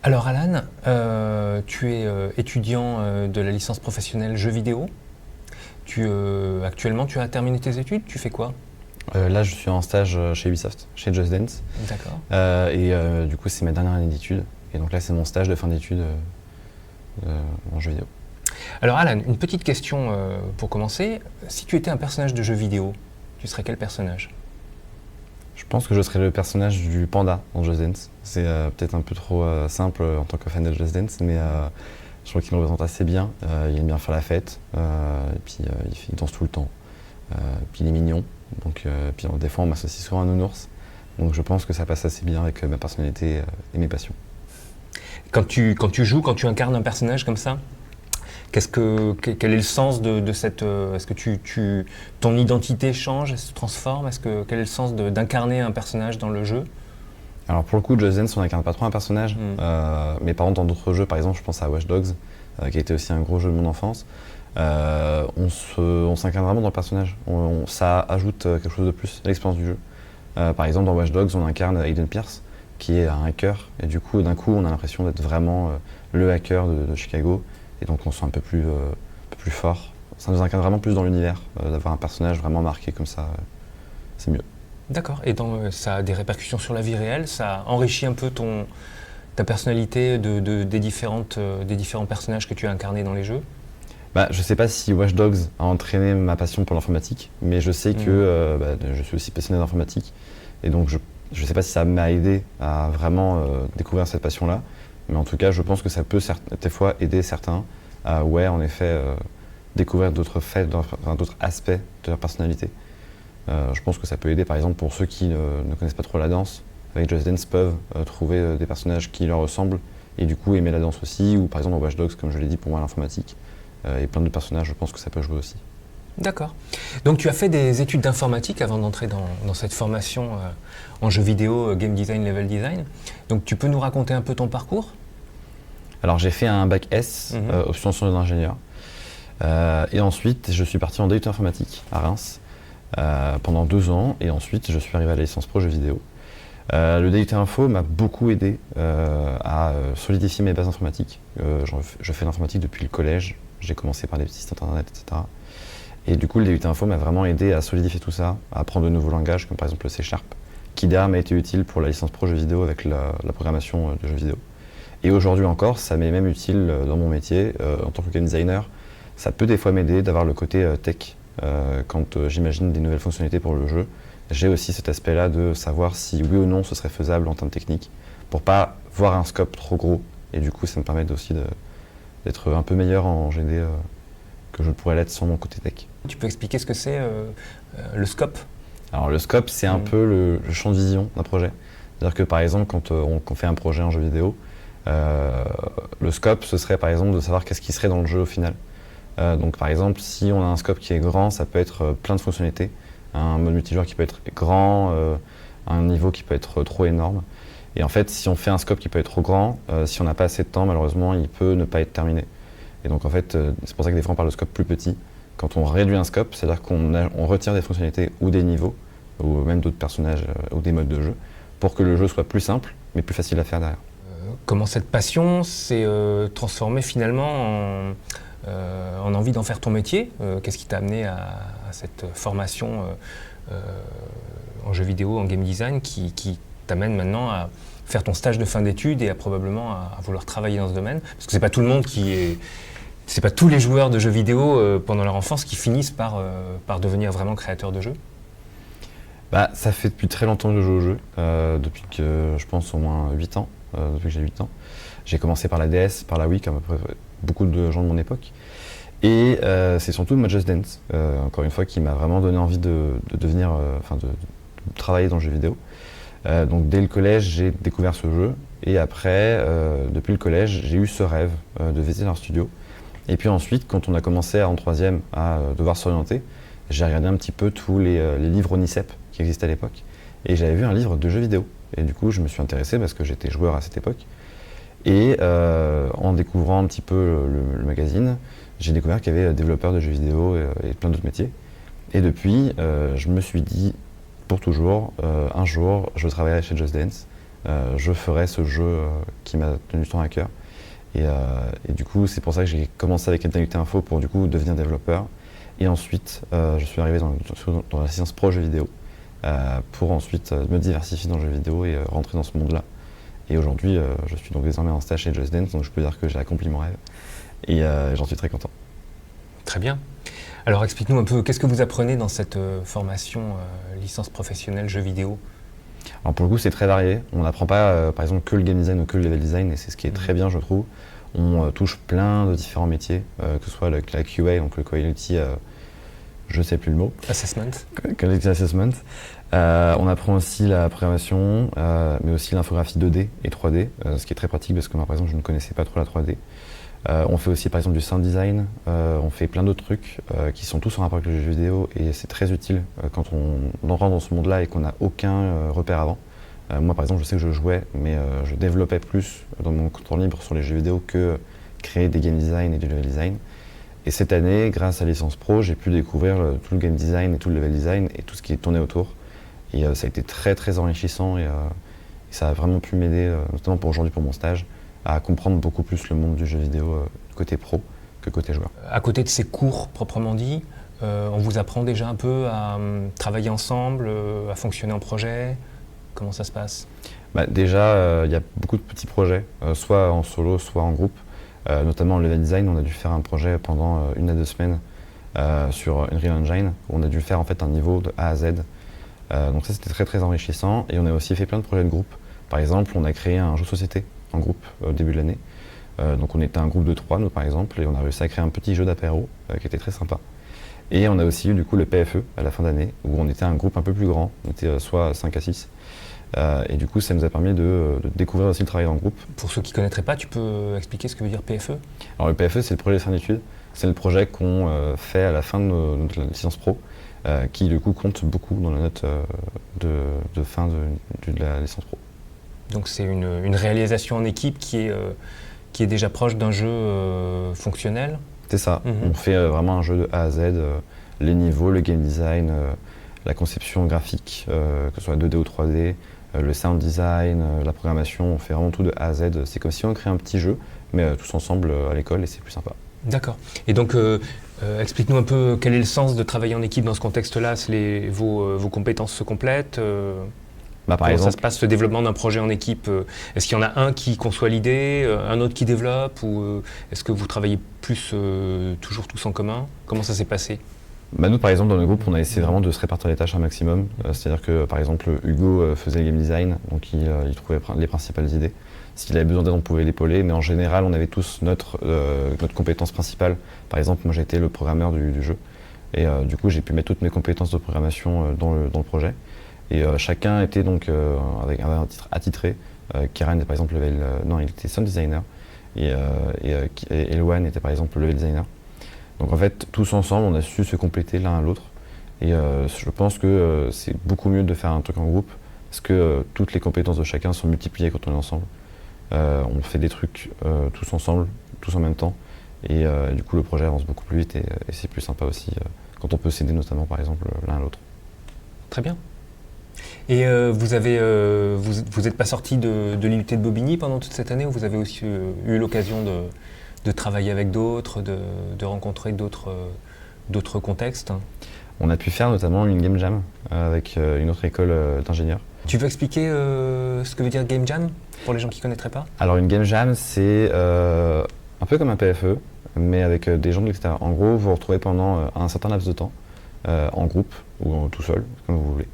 Alors Alan, tu es étudiant de la licence professionnelle jeux vidéo. Actuellement, tu as terminé tes études, tu fais quoi? Là, je suis en stage chez Ubisoft, chez Just Dance. D'accord. Du coup, c'est ma dernière année d'études. Et donc là, c'est mon stage de fin d'études en jeu vidéo. Alors Alan, une petite question pour commencer. Si tu étais un personnage de jeu vidéo, tu serais quel personnage? Je pense que je serai le personnage du panda dans Just Dance. C'est peut-être un peu trop simple en tant que fan de Just Dance, mais je trouve qu'il me représente assez bien. Il aime bien faire la fête, et puis il danse tout le temps. Puis il est mignon, donc puis des fois on m'associe souvent à un nounours. Donc je pense que ça passe assez bien avec ma personnalité et mes passions. Quand tu joues, quand tu incarnes un personnage comme ça, quel est le sens de cette... est-ce que ton identité change, elle se transforme? Quel est le sens d'incarner un personnage dans le jeu? Alors pour le coup, Just Dance, on n'incarne pas trop un personnage, mais par exemple dans d'autres jeux, par exemple je pense à Watch Dogs, qui a été aussi un gros jeu de mon enfance, on s'incarne vraiment dans le personnage, ça ajoute quelque chose de plus à l'expérience du jeu. Par exemple dans Watch Dogs, on incarne Aiden Pierce, qui est un hacker, et du coup d'un coup on a l'impression d'être vraiment le hacker de Chicago, et donc on se sent un peu plus fort. Ça nous incarne vraiment plus dans l'univers, d'avoir un personnage vraiment marqué comme ça, c'est mieux. D'accord. Et ça a des répercussions sur la vie réelle? Ça enrichit un peu ta personnalité des différents personnages que tu as incarnés dans les jeux? Je sais pas si Watch Dogs a entraîné ma passion pour l'informatique, mais je sais que je suis aussi passionné d'informatique. Et donc je sais pas si ça m'a aidé à vraiment découvrir cette passion-là, mais en tout cas je pense que ça peut des fois aider certains à en effet découvrir d'autres faits, d'autres aspects de leur personnalité. Je pense que ça peut aider par exemple pour ceux qui ne connaissent pas trop la danse, avec Just Dance peuvent trouver des personnages qui leur ressemblent et du coup aimer la danse aussi, ou par exemple dans Watch Dogs comme je l'ai dit pour moi l'informatique. Et plein de personnages, je pense que ça peut jouer aussi. D'accord. Donc tu as fait des études d'informatique avant d'entrer dans cette formation en jeu vidéo, game design, level design. Donc tu peux nous raconter un peu ton parcours? Alors j'ai fait un bac S, option sciences d'ingénieur. Et ensuite je suis parti en DUT informatique à Reims pendant 2 ans. Et ensuite je suis arrivé à la licence pro jeux vidéo. Le DUT Info m'a beaucoup aidé à solidifier mes bases informatiques. Je fais l'informatique depuis le collège. J'ai commencé par des petits sites internet, etc. Et du coup, le DUT Info m'a vraiment aidé à solidifier tout ça, à apprendre de nouveaux langages, comme par exemple le C#, qui derrière m'a été utile pour la licence pro jeux vidéo avec la programmation de jeux vidéo. Et aujourd'hui encore, ça m'est même utile dans mon métier en tant que game designer. Ça peut des fois m'aider d'avoir le côté tech quand j'imagine des nouvelles fonctionnalités pour le jeu. J'ai aussi cet aspect-là de savoir si oui ou non ce serait faisable en termes techniques, pour pas voir un scope trop gros. Et du coup, ça me permet aussi d'être un peu meilleur en GD que je pourrais l'être sans mon côté tech. Tu peux expliquer ce que c'est le scope? Alors le scope, c'est un peu le champ de vision d'un projet. C'est-à-dire que par exemple, quand on fait un projet en jeu vidéo, le scope, ce serait par exemple de savoir qu'est-ce qui serait dans le jeu au final. Donc par exemple, si on a un scope qui est grand, ça peut être plein de fonctionnalités. Un mode multijoueur qui peut être grand, un niveau qui peut être trop énorme. Et en fait, si on fait un scope qui peut être trop grand, si on n'a pas assez de temps, malheureusement, il peut ne pas être terminé. Et donc en fait, c'est pour ça que des fois on parle de scope plus petit. Quand on réduit un scope, c'est-à-dire qu'on retire des fonctionnalités ou des niveaux, ou même d'autres personnages ou des modes de jeu, pour que le jeu soit plus simple, mais plus facile à faire derrière. Comment cette passion s'est transformée finalement en envie d'en faire ton métier? Qu'est-ce qui t'a amené à cette formation en jeu vidéo, en game design, qui t'amène maintenant à faire ton stage de fin d'études et probablement à vouloir travailler dans ce domaine? Parce que c'est pas tout le monde c'est pas tous les joueurs de jeux vidéo pendant leur enfance qui finissent par devenir vraiment créateurs de jeux. Ça fait depuis très longtemps que je joue au jeu, depuis que je pense au moins 8 ans, depuis que j'ai 8 ans. J'ai commencé par la DS, par la Wii, comme à peu près beaucoup de gens de mon époque. Et c'est surtout le mode Just Dance, encore une fois, qui m'a vraiment donné envie de devenir, de travailler dans le jeu vidéo. Donc dès le collège, j'ai découvert ce jeu. Et après, depuis le collège, j'ai eu ce rêve de visiter leur studio. Et puis ensuite, quand on a commencé en troisième à devoir s'orienter, j'ai regardé un petit peu tous les livres ONICEP qui existaient à l'époque. Et j'avais vu un livre de jeux vidéo. Et du coup, je me suis intéressé parce que j'étais joueur à cette époque. Et en découvrant un petit peu le magazine, j'ai découvert qu'il y avait développeurs de jeux vidéo et plein d'autres métiers. Et depuis, je me suis dit, pour toujours, un jour, je travaillerai chez Just Dance. je ferai ce jeu qui m'a tenu tant à cœur. Et du coup, c'est pour ça que j'ai commencé avec Intelligent Info pour du coup devenir développeur. Et ensuite, je suis arrivé dans la licence pro jeux vidéo pour ensuite me diversifier dans le jeu vidéo et rentrer dans ce monde-là. Et aujourd'hui, je suis donc désormais en stage chez Just Dance, donc je peux dire que j'ai accompli mon rêve. Et j'en suis très content. Très bien. Alors explique-nous un peu, qu'est-ce que vous apprenez dans cette formation licence professionnelle jeux vidéo? Alors pour le coup, c'est très varié. On n'apprend pas, par exemple, que le game design ou que le level design, et c'est ce qui est très bien, je trouve. On touche plein de différents métiers, que ce soit la QA, donc le Quality, je ne sais plus le mot. Assessment. Quality Assessment. On apprend aussi la programmation, mais aussi l'infographie 2D et 3D, ce qui est très pratique parce que moi, par exemple, je ne connaissais pas trop la 3D. On fait aussi par exemple du sound design, on fait plein d'autres trucs qui sont tous en rapport avec le jeu vidéo et c'est très utile quand on rentre dans ce monde-là et qu'on n'a aucun repère avant. Moi par exemple je sais que je jouais mais je développais plus dans mon temps libre sur les jeux vidéo que créer des game design et du level design. Et cette année, grâce à Licence Pro, j'ai pu découvrir tout le game design et tout le level design et tout ce qui est tourné autour. Et ça a été très très enrichissant et ça a vraiment pu m'aider, notamment pour aujourd'hui pour mon stage, à comprendre beaucoup plus le monde du jeu vidéo côté pro que côté joueur. À côté de ces cours proprement dit, on vous apprend déjà un peu à travailler ensemble, à fonctionner en projet? Comment ça se passe? Déjà, il y a beaucoup de petits projets, soit en solo, soit en groupe. Notamment le level design, on a dû faire un projet pendant 1 à 2 semaines sur Unreal Engine, où on a dû faire en fait un niveau de A à Z. Donc ça c'était très très enrichissant et on a aussi fait plein de projets de groupe. Par exemple, on a créé un jeu de société en groupe au début de l'année. Donc on était un groupe de 3, nous par exemple, et on a réussi à créer un petit jeu d'apéro qui était très sympa. Et on a aussi eu du coup le PFE à la fin d'année, où on était un groupe un peu plus grand, on était soit 5 à 6. Et du coup ça nous a permis de découvrir aussi le travail en groupe. Pour ceux qui ne connaîtraient pas, tu peux expliquer ce que veut dire PFE? Alors le PFE c'est le projet de fin d'études, c'est le projet qu'on fait à la fin de notre licence pro, qui du coup compte beaucoup dans la note de fin de la licence pro. Donc c'est une réalisation en équipe qui est déjà proche d'un jeu fonctionnel? C'est ça, on fait vraiment un jeu de A à Z, les niveaux, le game design, la conception graphique, que ce soit 2D ou 3D, le sound design, la programmation, on fait vraiment tout de A à Z. C'est comme si on créait un petit jeu, mais tous ensemble à l'école et c'est plus sympa. D'accord. Et donc explique-nous un peu quel est le sens de travailler en équipe dans ce contexte-là. Vos compétences se complètent? Comment ça se passe, ce développement d'un projet en équipe? Est-ce qu'il y en a un qui conçoit l'idée, un autre qui développe, ou est-ce que vous travaillez plus toujours tous en commun? Comment ça s'est passé? Nous, par exemple, dans le groupe, on a essayé vraiment de se répartir les tâches un maximum. C'est-à-dire que, par exemple, Hugo faisait le game design, donc il trouvait les principales idées. S'il avait besoin d'aide, on pouvait l'épauler, mais en général, on avait tous notre compétence principale. Par exemple, moi, j'ai été le programmeur du jeu, et du coup, j'ai pu mettre toutes mes compétences de programmation dans le projet. Et chacun était donc avec un titre attitré. Kieran était par exemple il était sound designer et Elwan était par exemple level designer. Donc en fait, tous ensemble, on a su se compléter l'un à l'autre. Et je pense que c'est beaucoup mieux de faire un truc en groupe parce que toutes les compétences de chacun sont multipliées quand on est ensemble. On fait des trucs tous ensemble, tous en même temps. Et du coup, le projet avance beaucoup plus vite et c'est plus sympa aussi quand on peut s'aider notamment par exemple l'un à l'autre. Très bien. Et vous n'êtes pas sorti de l'IUT de Bobigny pendant toute cette année, ou vous avez aussi eu l'occasion de travailler avec d'autres, de rencontrer d'autres contextes? On a pu faire notamment une game jam avec une autre école d'ingénieurs. Tu veux expliquer ce que veut dire game jam pour les gens qui ne connaîtraient pas? Alors une game jam, c'est un peu comme un PFE, mais avec des gens de l'extérieur. En gros, vous vous retrouvez pendant un certain laps de temps, en groupe ou tout seul, comme vous voulez.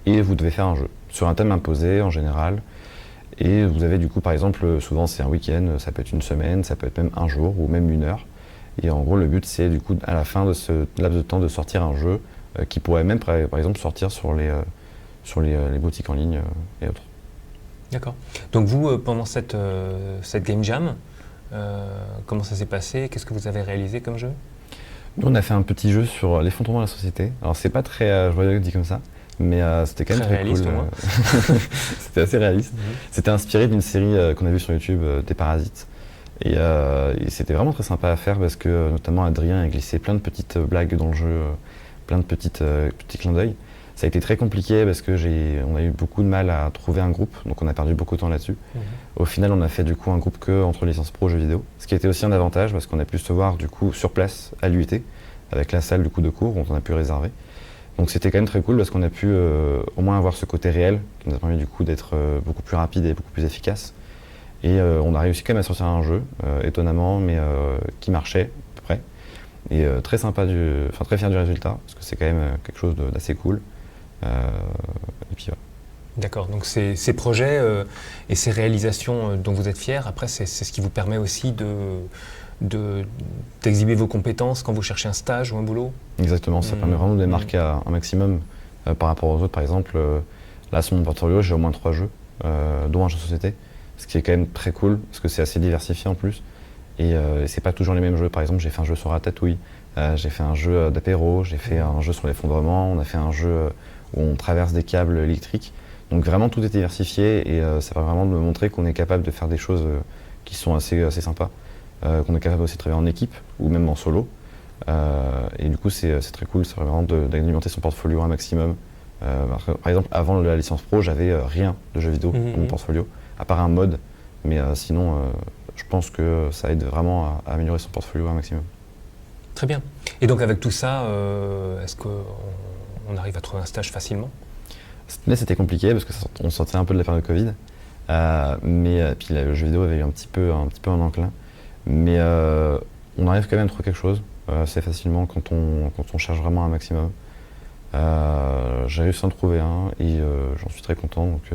Et vous devez faire un jeu sur un thème imposé en général. Et vous avez du coup, par exemple, souvent c'est un week-end, ça peut être une semaine, ça peut être même un jour ou même 1 heure. Et en gros, le but c'est du coup à la fin de ce laps de temps de sortir un jeu qui pourrait même par exemple sortir sur les boutiques en ligne et autres. D'accord. Donc vous, pendant cette game jam, comment ça s'est passé? Qu'est-ce que vous avez réalisé comme jeu? Nous, on a fait un petit jeu sur l'effondrement de la société. Alors c'est pas très joyeux dit comme ça. Mais c'était quand même très réaliste, cool. C'était assez réaliste. C'était inspiré d'une série qu'on a vue sur YouTube, des Parasites. Et c'était vraiment très sympa à faire parce que notamment Adrien a glissé plein de petites blagues dans le jeu, plein de petits clins d'œil. Ça a été très compliqué parce que on a eu beaucoup de mal à trouver un groupe, donc on a perdu beaucoup de temps là-dessus. Au final, on a fait du coup un groupe que entre licence pro jeux vidéo, ce qui était aussi un avantage parce qu'on a pu se voir du coup sur place à l'UIT avec la salle du coup de cours dont on a pu réserver. Donc c'était quand même très cool parce qu'on a pu au moins avoir ce côté réel qui nous a permis du coup d'être beaucoup plus rapide et beaucoup plus efficace. Et on a réussi quand même à sortir un jeu, étonnamment, mais qui marchait à peu près. Et très sympa, très fier du résultat parce que c'est quand même quelque chose d'assez cool. Et puis, D'accord, donc ces projets et ces réalisations dont vous êtes fiers, après c'est ce qui vous permet aussi d'exhiber vos compétences quand vous cherchez un stage ou un boulot? Exactement, ça permet vraiment de démarquer un maximum par rapport aux autres. Par exemple, là sur mon portfolio, j'ai au moins 3 jeux, dont un jeu de société, ce qui est quand même très cool parce que c'est assez diversifié en plus. Et c'est pas toujours les mêmes jeux. Par exemple, j'ai fait un jeu sur Ratatouille, j'ai fait un jeu d'apéro, j'ai fait un jeu sur l'effondrement, on a fait un jeu où on traverse des câbles électriques. Donc vraiment tout est diversifié et ça permet vraiment de me montrer qu'on est capable de faire des choses qui sont assez sympas, qu'on est capable aussi de travailler en équipe ou même en solo. Et du coup c'est très cool, c'est vraiment d'alimenter son portfolio un maximum. Par exemple avant la licence pro, j'avais rien de jeux vidéo dans mon portfolio, à part un mode, mais sinon je pense que ça aide vraiment à améliorer son portfolio un maximum. Très bien. Et donc avec tout ça, est-ce qu'on arrive à trouver un stage facilement? Mais c'était compliqué parce qu'on sortait un peu de la période de Covid, mais puis le jeu vidéo avait eu un petit peu un enclin. Mais on arrive quand même à trouver quelque chose assez facilement quand on cherche vraiment un maximum. J'ai réussi à en trouver un et j'en suis très content. Donc,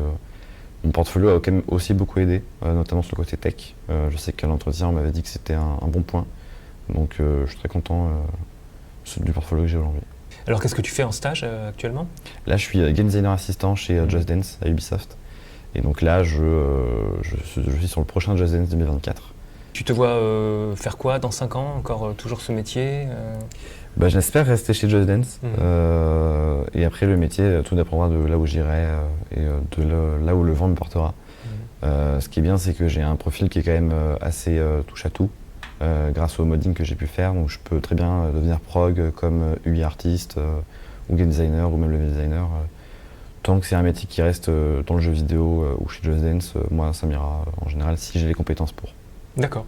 mon portfolio a quand même aussi beaucoup aidé, notamment sur le côté tech. Je sais qu'à l'entretien, on m'avait dit que c'était un bon point. Donc je suis très content du portfolio que j'ai aujourd'hui. Alors qu'est-ce que tu fais en stage actuellement? Là, je suis game designer assistant chez Just Dance à Ubisoft. Et donc là, je suis sur le prochain Just Dance 2024. Tu te vois faire quoi dans 5 ans? Encore toujours ce métier J'espère rester chez Just Dance. Et après, le métier, tout dépendra de là où j'irai et de là où le vent me portera. Ce qui est bien, c'est que j'ai un profil qui est quand même assez touche à tout. Grâce au modding que j'ai pu faire, donc je peux très bien devenir prog comme UI artiste ou game designer ou même level designer. Tant que c'est un métier qui reste dans le jeu vidéo ou chez Just Dance, moi ça m'ira en général si j'ai les compétences pour. D'accord.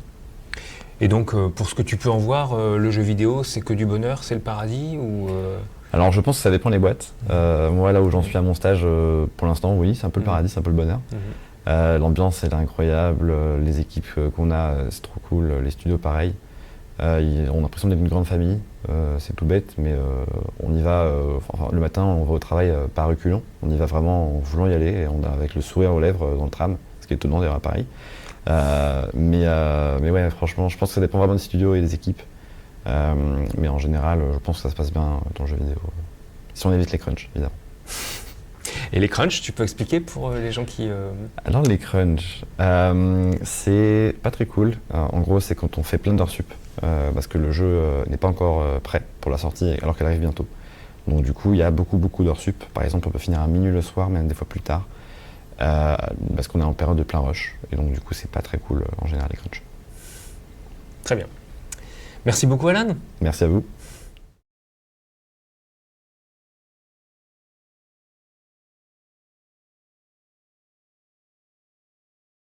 Et donc pour ce que tu peux en voir, le jeu vidéo c'est que du bonheur, c'est le paradis ou Alors je pense que ça dépend des boîtes. Moi là où j'en suis à mon stage pour l'instant, oui, c'est un peu le paradis, c'est un peu le bonheur. L'ambiance elle est incroyable, les équipes qu'on a c'est trop cool, les studios pareil. On a l'impression d'être une grande famille, c'est tout bête mais on y va, le matin on va au travail par reculons, on y va vraiment en voulant y aller et on a avec le sourire aux lèvres dans le tram, ce qui est étonnant d'ailleurs à Paris. Mais ouais franchement je pense que ça dépend vraiment des studios et des équipes. Mais en général je pense que ça se passe bien dans le jeu vidéo, si on évite les crunchs évidemment. Et les crunchs, tu peux expliquer pour les gens qui... Alors les crunchs, c'est pas très cool. En gros, c'est quand on fait plein d'heures sup, parce que le jeu n'est pas encore prêt pour la sortie, alors qu'elle arrive bientôt. Donc du coup, il y a beaucoup d'heures sup. Par exemple, on peut finir à minuit le soir, même des fois plus tard, parce qu'on est en période de plein rush. Et donc du coup, c'est pas très cool en général les crunchs. Très bien. Merci beaucoup Alan. Merci à vous.